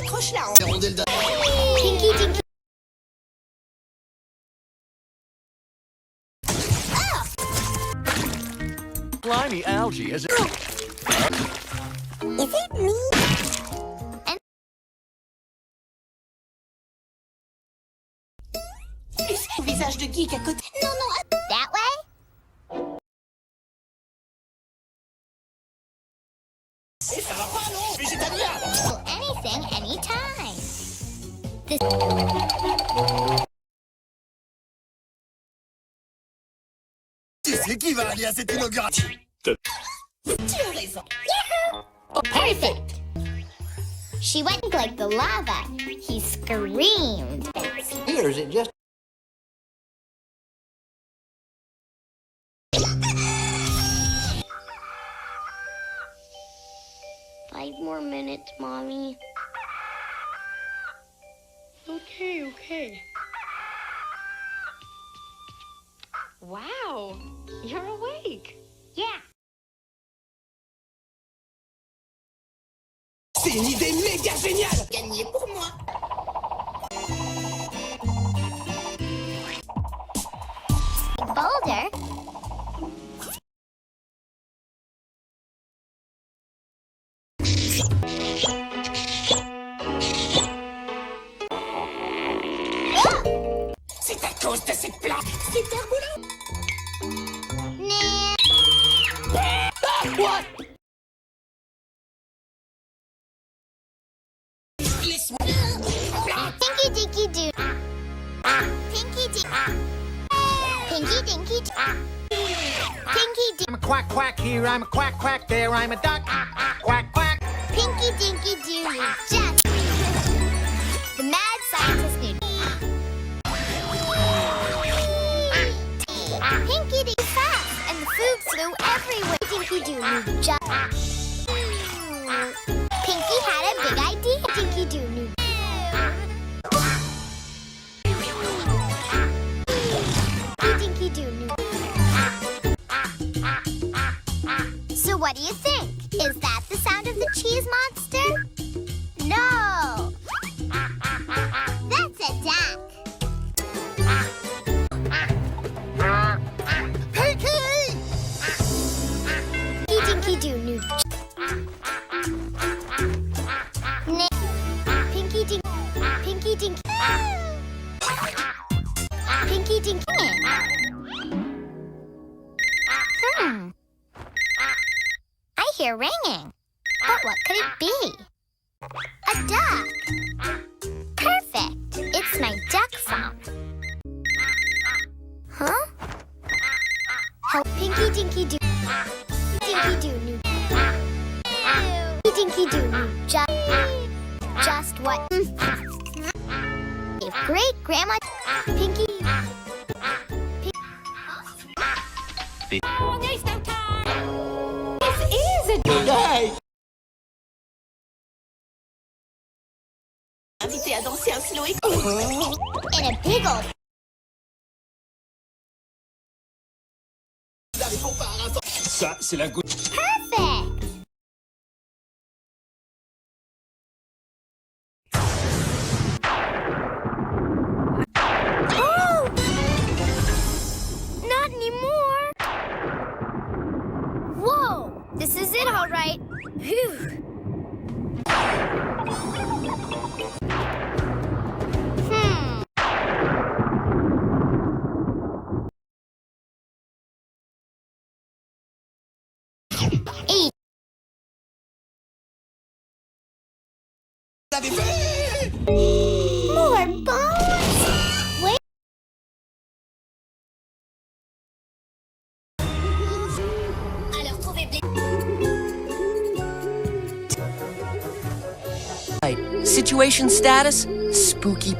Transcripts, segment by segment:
Accroche-la. Pinky Dinky. Slimy algae is it? Is it me? Visage de geek à côté. Non, non. That way? Et ça va pas, non? Végétalien! Anything, anytime. This... C'est qui va aller à cette inauguration? Tu as raison. Oh, perfect. She went like the lava. He screamed. Here, is it just... 5 more minutes, Mommy. Okay. Wow, you're awake. Yeah. C'est une idée méga géniale! Gagné pour moi! Boulder. C'est à cause de cette plaque! Super boulot! Nah. What? Pinky Dinky Doo. Pinky Dinky. Pinky Dinky Doo. Pinky Dinky. I'm a quack quack here, I'm a quack quack there, I'm a duck. Quack quack. Pinky Dinky Doo knew just. The mad scientist knew. Pinky Dinky fast, and the food flew everywhere. Dinky Doo knew just. Pinky had a big idea. Dinky Doo knew. Dinky Doo knew. So what do you think? Is that the sound of the cheese monster? No! That's a duck! Pinky! Dinky Doo knew. Pinky Dink. Pinky Dink. Pinky Dink. I hear ringing. But what could it be? A duck. Perfect. It's my duck phone. Huh? How Pinky Dinky Doo. Dinky Doo knew. Dinky Doo knew just what. If great grandma Pinky. This is a Hey! Invité à danser un slow In a big old. Ça, c'est la goutte. Perfect. Oh! Not anymore. Whoa! This is it, all right. Phew. Eight. Vous avez vu? More bones. Wait. Alors trouvez Situation status? Spooky.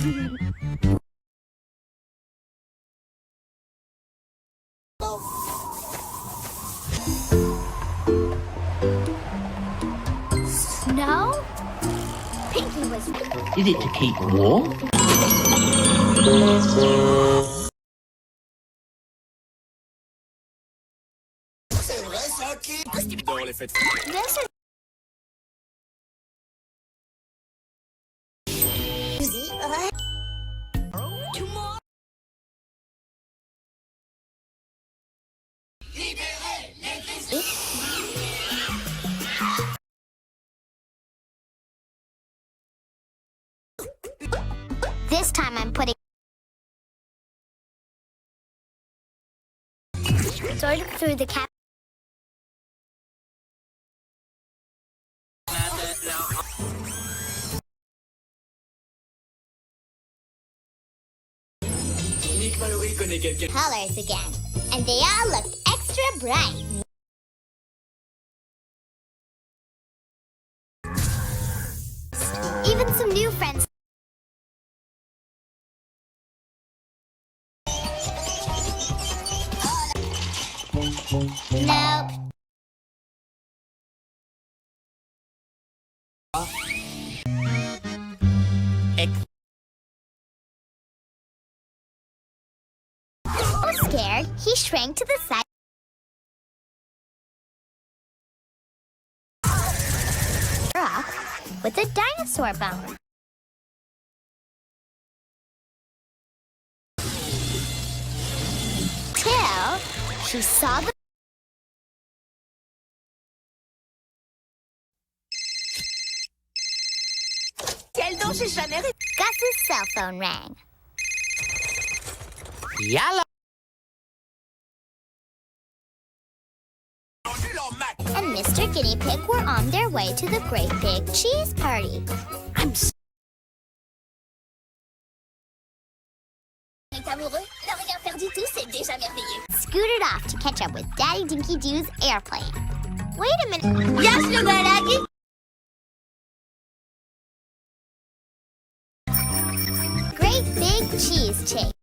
Snow? Pinky was... Is it to keep warm? C'est vrai ça qui... Dans les fêtes. This is... This time I'm putting... Sort of through the cap... colors again. And they all look extra bright. Even some new friends. Nope. Scared, he shrank to the side. Rock with a dinosaur bone. Till she saw the... Gus's cell phone rang. Yellow. And Mr. Guinea Pig were on their way to the Great Big Cheese Party. I'm so... Scooted off to catch up with Daddy Dinky Doo's airplane. Wait a minute. Yes, Sugar Daddy. Great Big Cheese Cake.